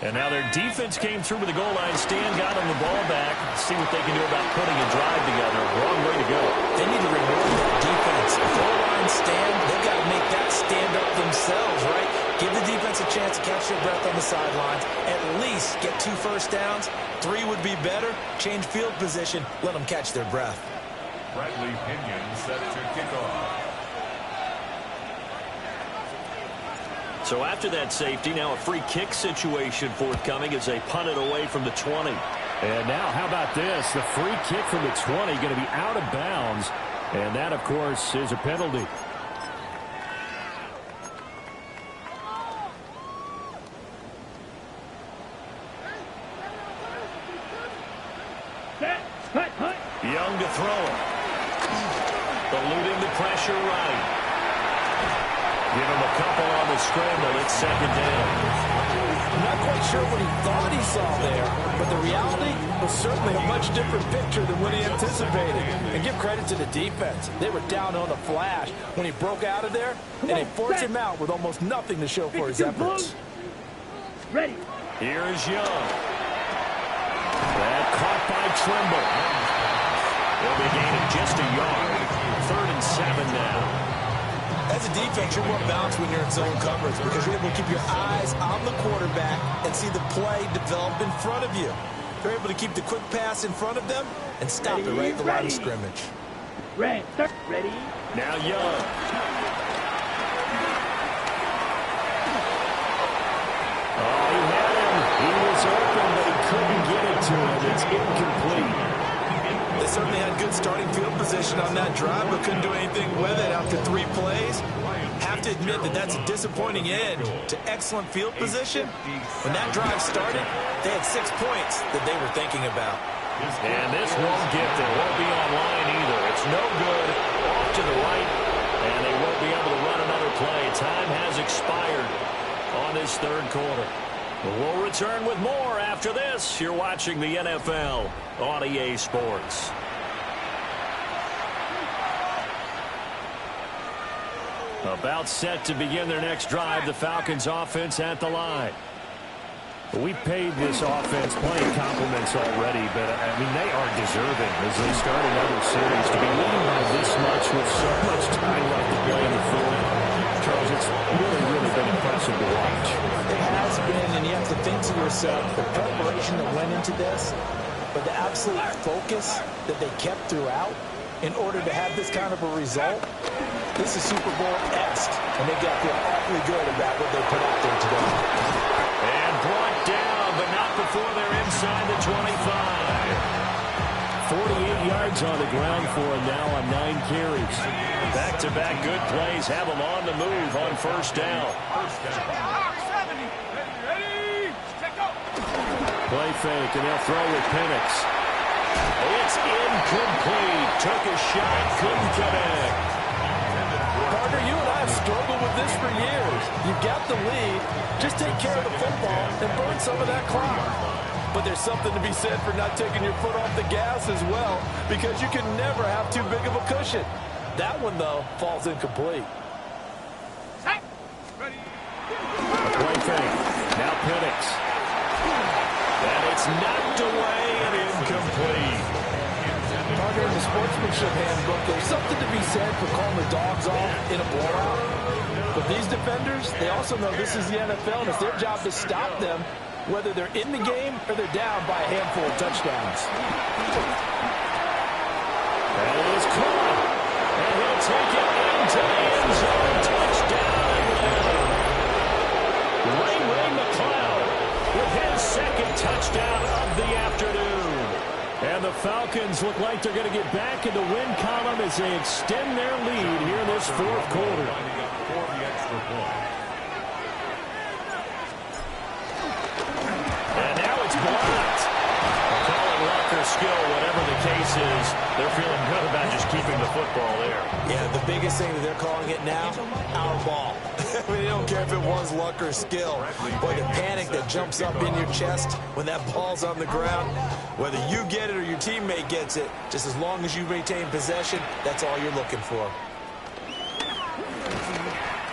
And now their defense came through with the goal line stand, got them the ball back. See what they can do about putting a drive together. Wrong way to go. They need to reward that defense. Goal line stand, they've got to make that stand up themselves, right? Give the defense a chance to catch their breath on the sidelines. At least get 2 first downs. 3 would be better. Change field position. Let them catch their breath. Bradley Pinion set to kick off. So after that safety, now a free kick situation forthcoming as they punt it away from the 20. And now, how about this? The free kick from the 20 going to be out of bounds. And that, of course, is a penalty. Young to throw it. Eluding the pressure right. Give him a couple on the scramble. It's second down. I'm not quite sure what he thought he saw there, but the reality was certainly a much different picture than what he anticipated. And give credit to the defense. They were down on the flash when he broke out of there, and they forced him out with almost nothing to show for his efforts. Ready. Here is Young. That caught by Trimble. They'll be gaining just a yard. 3rd and 7 now. As a defense, you're more balanced when you're in zone coverage because you're able to keep your eyes on the quarterback and see the play develop in front of you. You're able to keep the quick pass in front of them and stop it right at the line of scrimmage. Ready. Now Young. Oh, he had him. He was open, but he couldn't get it to him. It's incomplete. They certainly had good starting field position on that drive, but couldn't do anything with it after 3 plays. Have to admit that that's a disappointing end to excellent field position. When that drive started, they had 6 points that they were thinking about. And this won't get them. Won't be online either. It's no good. Off to the right, and they won't be able to run another play. Time has expired on this 3rd quarter. We'll return with more after this. You're watching the NFL on EA Sports. About set to begin their next drive, the Falcons offense at the line. We paid this offense plenty of compliments already, but, I mean, they are deserving as they start another series to be leading by this much with so much time left to play in the fourth. Charles, it's really been impressive to watch. It has been, and you have to think to yourself, the preparation that went into this, but the absolute focus that they kept throughout in order to have this kind of a result. This is Super Bowl-esque, and they got to feel awfully good about what they put out there today. And brought down, but not before they're inside the 25. 48 yards on the ground for him now on 9 carries. Back-to-back good plays have him on the move on 1st down. Play fake, and they'll throw with Penix. It's incomplete. Took a shot, couldn't connect. Carter, you and I have struggled with this for years. You've got the lead. Just take care of the football and burn some of that clock. But there's something to be said for not taking your foot off the gas as well, because you can never have too big of a cushion. That one, though, falls incomplete. Play fake. Now Penix. And it's knocked away and incomplete. Carter, in the sportsmanship handbook, there's something to be said for calling the dogs off in a blowout. But these defenders, they also know this is the NFL, and it's their job to stop them, whether they're in the game or they're down by a handful of touchdowns. That is caught. And he'll take it into the end zone. Touchdown. Ray McCloud Falcons look like they're going to get back in the win column as they extend their lead here in this fourth quarter. And now it's blocked. Call it luck or skill, whatever the case is. They're feeling good about just keeping the football there. Yeah, the biggest thing that they're calling it now, our ball. I mean, they don't care if it was luck or skill. Boy, the panic that jumps up in your chest when that ball's on the ground, whether you get it or your teammate gets it, just as long as you maintain possession, that's all you're looking for.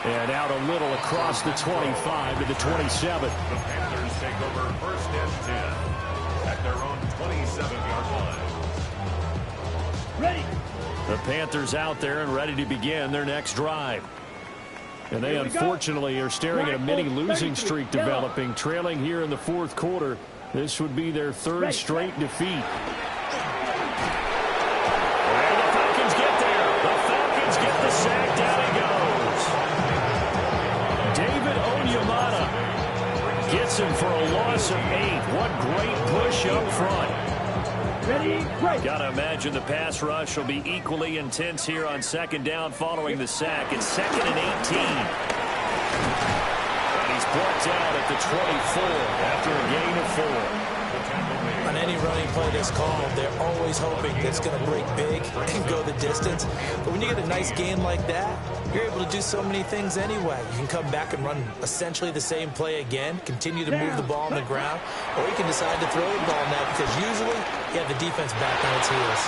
And out a little across the 25 to the 27. The Panthers take over first and 10 at their own 27-yard line. Ready. The Panthers out there and ready to begin their next drive. And they unfortunately are staring at a mini losing streak developing, trailing here in the fourth quarter. This would be their third straight defeat. And the Falcons get there. The Falcons get the sack. Down he goes. David Onyemata gets him for a loss of 8. What great push up front. Ready, break. Got to imagine the pass rush will be equally intense here on second down following the sack. It's 2nd and 18. And he's brought down at the 24 after a gain of 4. On any running play that's called, they're always hoping that it's going to break big and go the distance. But when you get a nice gain like that, you're able to do so many things anyway. You can come back and run essentially the same play again, continue to move the ball on the ground, or you can decide to throw the ball now because usually you have the defense back on its heels.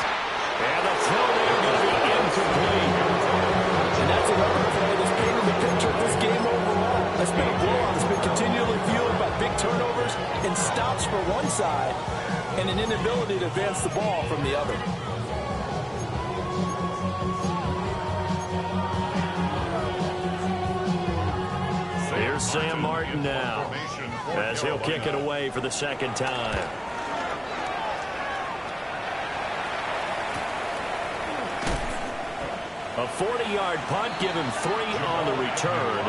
And the throw there going to be incomplete. And that's another play that's painted the picture of this game overall. That's been a blowout. It's been continually fueled by big turnovers and stops for one side and an inability to advance the ball from the other. Here's Sam Martin now as he'll kick it away for the second time. A 40-yard punt, give him 3 on the return.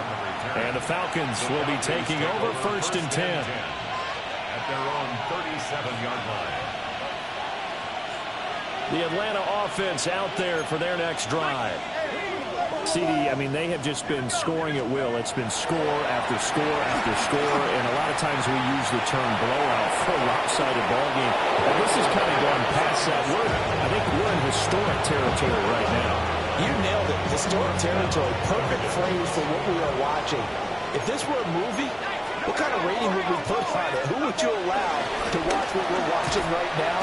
And the Falcons will be taking over first and 10. At their own 37-yard line. The Atlanta offense out there for their next drive. CD, I mean, they have just been scoring at will. It's been score after score after score, and a lot of times we use the term blowout for a lopsided ball game. And this has kind of gone past that. I think we're in historic territory right now. You nailed it. Historic territory. Perfect phrase for what we are watching. If this were a movie, what kind of rating would we put on it? Who would you allow to watch what we're watching right now?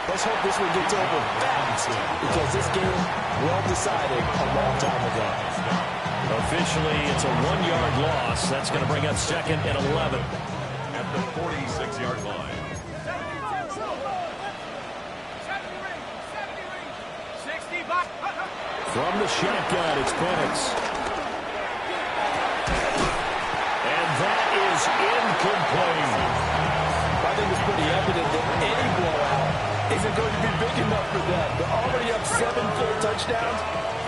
Let's hope this one gets over fast because this game well decided a long time ago. Officially, it's a 1-yard loss. That's going to bring up 2nd and 11. At the 46-yard line. From the shotgun, it's Penix. And that is incomplete. I think it's pretty evident that any blowout isn't going to be big enough for them. They're already up 7 full touchdowns,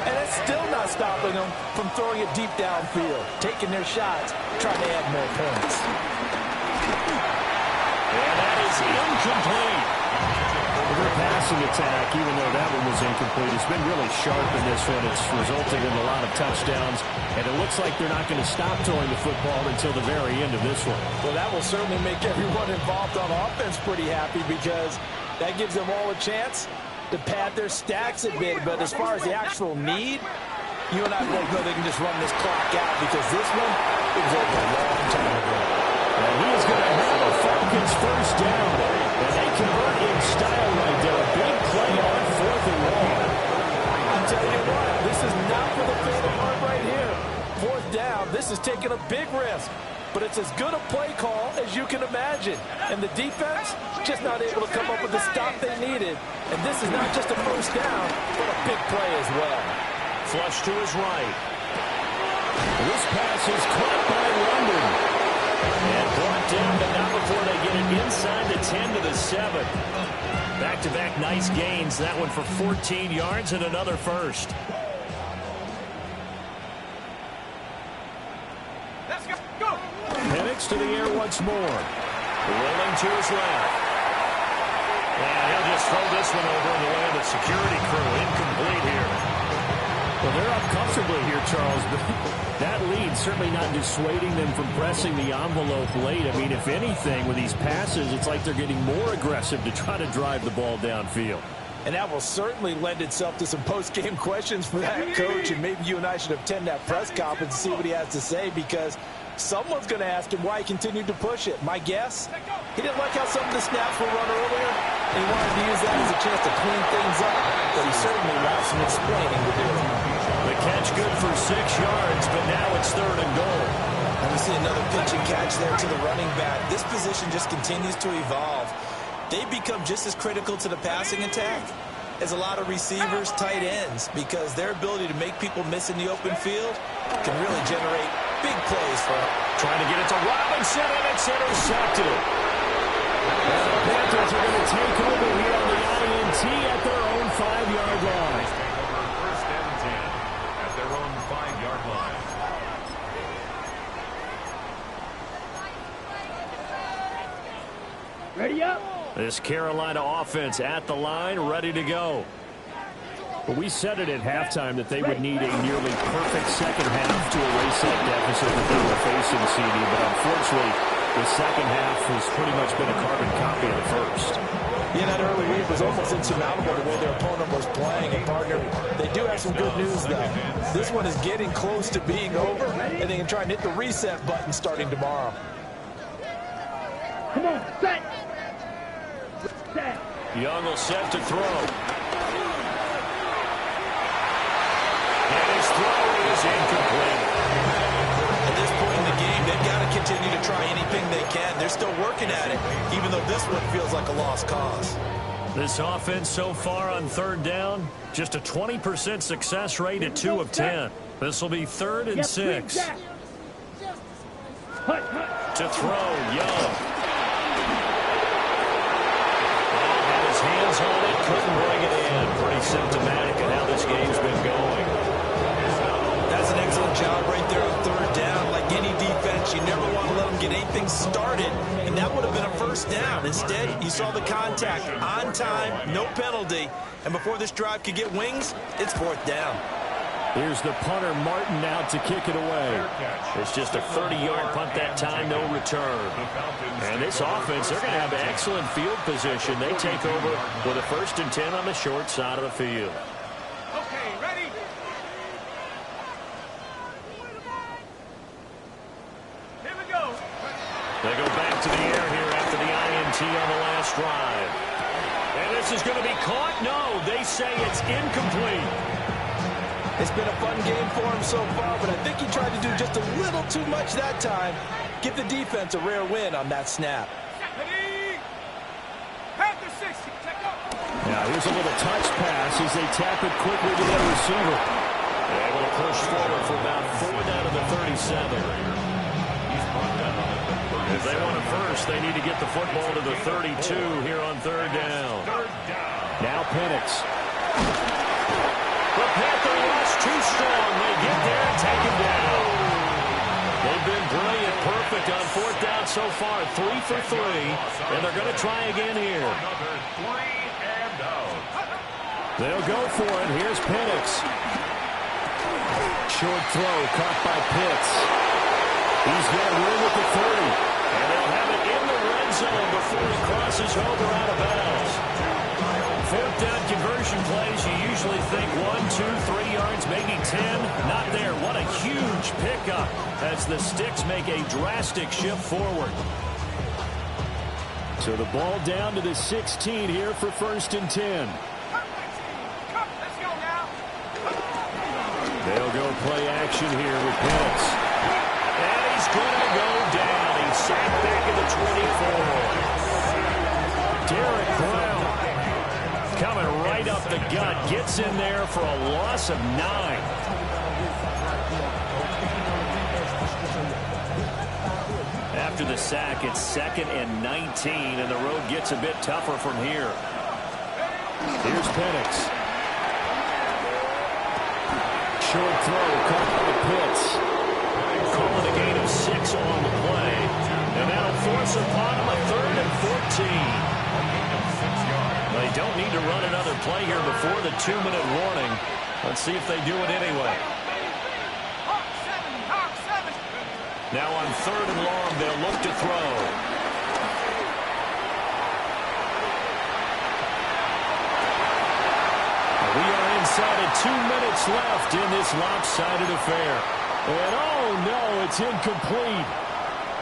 and it's still not stopping them from throwing it deep downfield, taking their shots, trying to add more points. And that is incomplete. Their passing attack, even though that one was incomplete, has been really sharp in this one. It's resulted in a lot of touchdowns, and it looks like they're not going to stop throwing the football until the very end of this one. Well, that will certainly make everyone involved on offense pretty happy because that gives them all a chance to pad their stacks a bit. But as far as the actual need, you and I both know they can just run this clock out because this one, it was over a long time ago. And he is going to have a Falcons first down. And they convert in style right there. A big play on 4th and 1. I'll tell you what, this is not for the faint of heart right here. 4th down, this is taking a big risk. But it's as good a play call as you can imagine. And the defense just not able to come up with the stop they needed. And this is not just a first down, but a big play as well. Flush to his right. This pass is caught by London. And brought down, but not before they get it inside the 10 to the 7. Back-to-back nice gains. That one for 14 yards and another first. Let's go. Penix to the air once more. Rolling to his left. And he'll just Falcons throw this one over in the way of the security crew. Incomplete here. Well, they're up comfortably here, Charles, but that lead certainly not dissuading them from pressing the envelope late. I mean, if anything, with these passes, it's like they're getting more aggressive to try to drive the ball downfield. And that will certainly lend itself to some post-game questions for that coach, and maybe you and I should attend that press conference and see what he has to say, because someone's going to ask him why he continued to push it. My guess, he didn't like how some of the snaps were run earlier, and he wanted to use that as a chance to clean things up, but he certainly wants some explaining to do. The catch good for 6 yards, but now it's 3rd and goal. And we see another pitch and catch there to the running back. This position just continues to evolve. They've become just as critical to the passing attack as a lot of receivers, tight ends, because their ability to make people miss in the open field can really generate big plays for them. Trying to get it to Robinson, and it's intercepted. And the Panthers are going to take over here on the INT at their own 5-yard line. First and 10 at their own 5-yard line. Ready up. This Carolina offense at the line, ready to go. But we said it at halftime that they would need a nearly perfect second half to erase that deficit that they were facing, CD. But unfortunately, the second half has pretty much been a carbon copy of the first. Yeah, that early lead was almost insurmountable the way their opponent was playing. And, partner, they do have some good news, though. This one is getting close to being over, and they can try and hit the reset button starting tomorrow. Come on, set. Set. Young will set to throw. And his throw is incomplete. At this point in the game, they've got to continue to try anything they can. They're still working at it, even though this one feels like a lost cause. This offense so far on 3rd down, just a 20% success rate at 2 of 10. This will be 3rd and 6. To throw, Young. Had his hands on it, couldn't bring it in. Pretty symptomatic of how this game's been going. That's an excellent job right there on 3rd down. Like any defense, you never want to let them get anything started, and that would have been a 1st down. Instead, you saw the contact on time, no penalty, and before this drive could get wings, it's 4th down. Here's the punter, Martin, out to kick it away. It's just a 30-yard punt that time, no return. And this offense, they're going to have excellent field position. They take over with a 1st and 10 on the short side of the field. Okay, ready? Here we go. They go back to the air here after the INT on the last drive. And this is going to be caught? No, they say it's incomplete. It's been a fun game for him so far, but I think he tried to do just a little too much that time. Give the defense a rare win on that snap. Ready? Panther 6, check up. Now here's a little touch pass as they tap it quickly to the receiver. They're able to push forward for about 4 down to the 37. If they want it first, they need to get the football to the 32 here on 3rd down. Now Penix. The Panther rush too strong. They get there and take him down. They've been brilliant, perfect on 4th down so far. 3 for 3, and they're going to try again here. They'll go for it. Here's Penix. Short throw caught by Pitts. He's got room at the 30. And they'll have it in the red zone before he crosses over out of bounds. 4th down conversion plays, you usually think 1, 2, 3 yards, maybe 10. Not there. What a huge pickup as the Sticks make a drastic shift forward. So the ball down to the 16 here for 1st and 10. Let's go now. They'll go play action here with Penix. And he's going to go down. He's sacked back at the 24. Derek Brown coming right up the gut. Gets in there for a loss of 9. After the sack, it's 2nd and 19, and the road gets a bit tougher from here. Here's Penix. Short throw caught by Pitts. Calling a gain of 6 on the play, and that'll force upon him a 3rd and 14. They don't need to run another play here before the 2-minute warning. Let's see if they do it anyway. Now on 3rd and long, they'll look to throw. We are inside of 2 minutes left in this lopsided affair. And oh no, it's incomplete.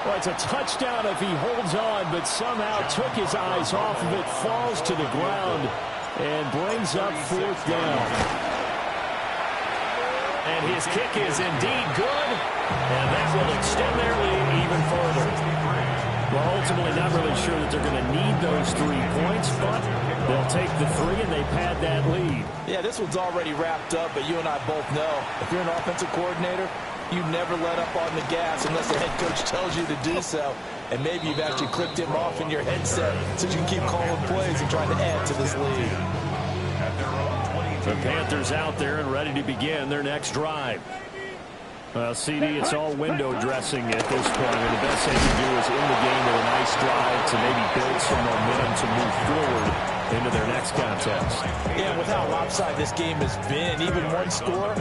Well, it's a touchdown if he holds on, but somehow took his eyes off of it, falls to the ground, and brings up 4th down. And his kick is indeed good, and that will extend their lead even further. Well, ultimately not really sure that they're going to need those 3 points, but they'll take the 3 and they pad that lead. Yeah, this one's already wrapped up, but you and I both know if you're an offensive coordinator, you never let up on the gas unless the head coach tells you to do so. And maybe you've actually clicked him off in your headset so you can keep calling plays and trying to add to this lead. The Panthers out there and ready to begin their next drive. CD, it's all window dressing at this point, and the best they can do is in the game with a nice drive to maybe build some momentum to move forward into their next contest. Yeah, with how lopsided this game has been, even one score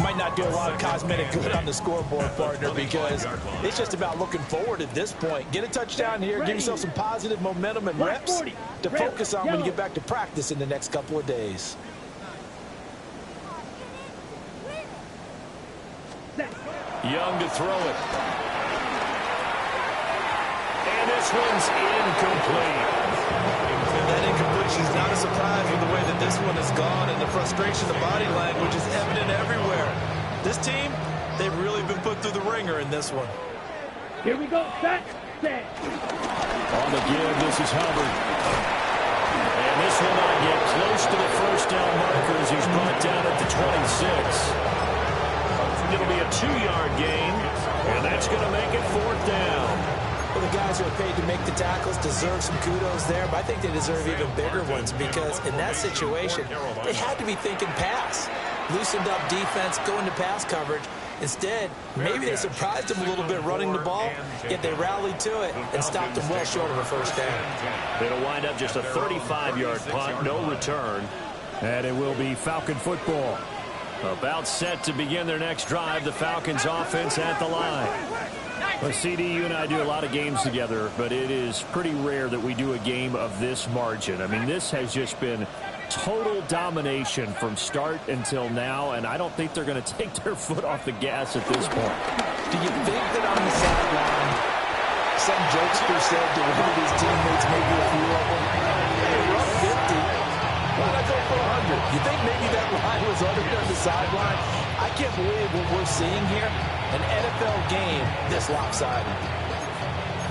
might not do a lot of cosmetic good on the scoreboard, partner, because it's just about looking forward at this point. Get a touchdown here, give yourself some positive momentum and reps to focus on when you get back to practice in the next couple of days. Young to throw it. And this one's incomplete. That incompletion is not a surprise with the way that this one has gone, and the frustration, the body language is evident everywhere. This team, they've really been put through the ringer in this one. Here we go. Set. On the give, this is Hubbard. And this will not get close to the 1st down marker as he's brought down at the 26. It'll be a 2-yard gain, and that's going to make it 4th down. Well, the guys who are paid to make the tackles deserve some kudos there, but I think they deserve even bigger ones because in that situation, they had to be thinking pass. Loosened up defense, going to pass coverage. Instead, maybe they surprised them a little bit running the ball, yet they rallied to it and stopped them well short of a 1st down. It'll wind up just a 35-yard punt, no return, and it will be Falcon football. About set to begin their next drive, the Falcons offense at the line. Well, CD, you and I do a lot of games together, but it is pretty rare that we do a game of this margin. I mean, this has just been total domination from start until now, and I don't think they're going to take their foot off the gas at this point. Do you think that on the sideline, some jokester said to one of his teammates, maybe a few of them, hey, we're up 50. Why not go for 100? You think maybe that line was uttered on the sideline? I can't believe what we're seeing here. An NFL game this lopsided.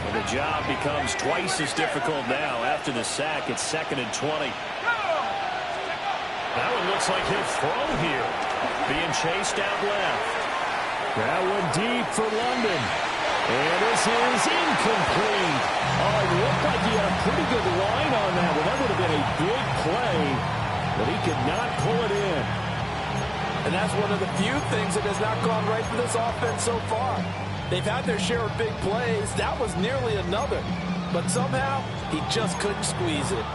And the job becomes twice as difficult now. After the sack, it's 2nd and 20. That one looks like he'll throw here. Being chased out left. That one deep for London. And this is incomplete. Oh, it looked like he had a pretty good line on that one. That would have been a big play, but he could not pull it in. And that's one of the few things that has not gone right for this offense so far. They've had their share of big plays. That was nearly another. But somehow, he just couldn't squeeze it.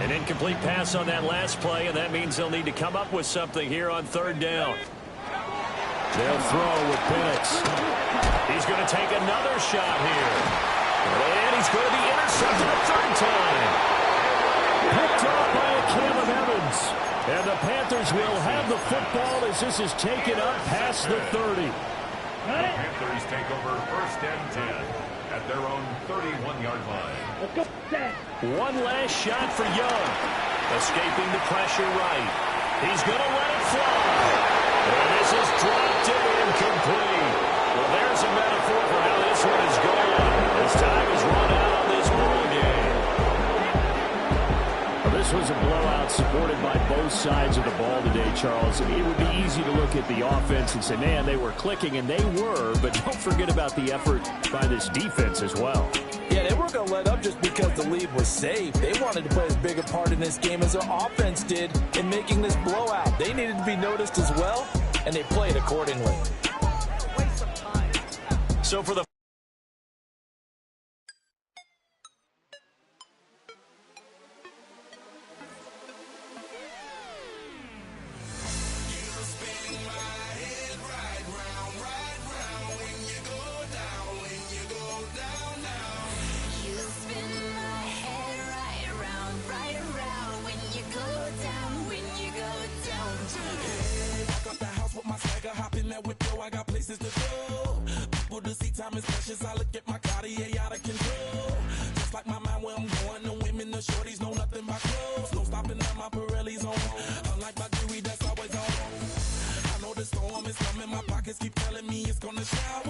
An incomplete pass on that last play, and that means they'll need to come up with something here on 3rd down. They'll throw with Penix. He's going to take another shot here. And he's going to be intercepted a 3rd time. Picked off by a Cam Evans. And the Panthers will have the football as this is taken up past the 30. The Panthers take over 1st and 10 at their own 31-yard line. Let's go. Set. One last shot for Young. Escaping the pressure right. He's going to let it fly. And this is dropped and incomplete. Well, there's a metaphor for how this one is going. As time is run out on this ball game. Well, this was a blowout supported by both sides of the ball today, Charles. It would be easy to look at the offense and say, man, they were clicking, and they were, but don't forget about the effort by this defense as well. Yeah, they weren't going to let up just because the lead was safe. They wanted to play as big a part in this game as their offense did in making this blowout. They needed to be noticed as well, and they played accordingly. So for the that whip, yo, I got places to go. People to see, time is precious. I look at my Cartier out of control. Just like my mind where I'm going, the women, the shorties know nothing but clothes. No stopping at my Pirelli's on. Unlike my jewelry, that's always on. I know the storm is coming, my pockets keep telling me it's gonna shower.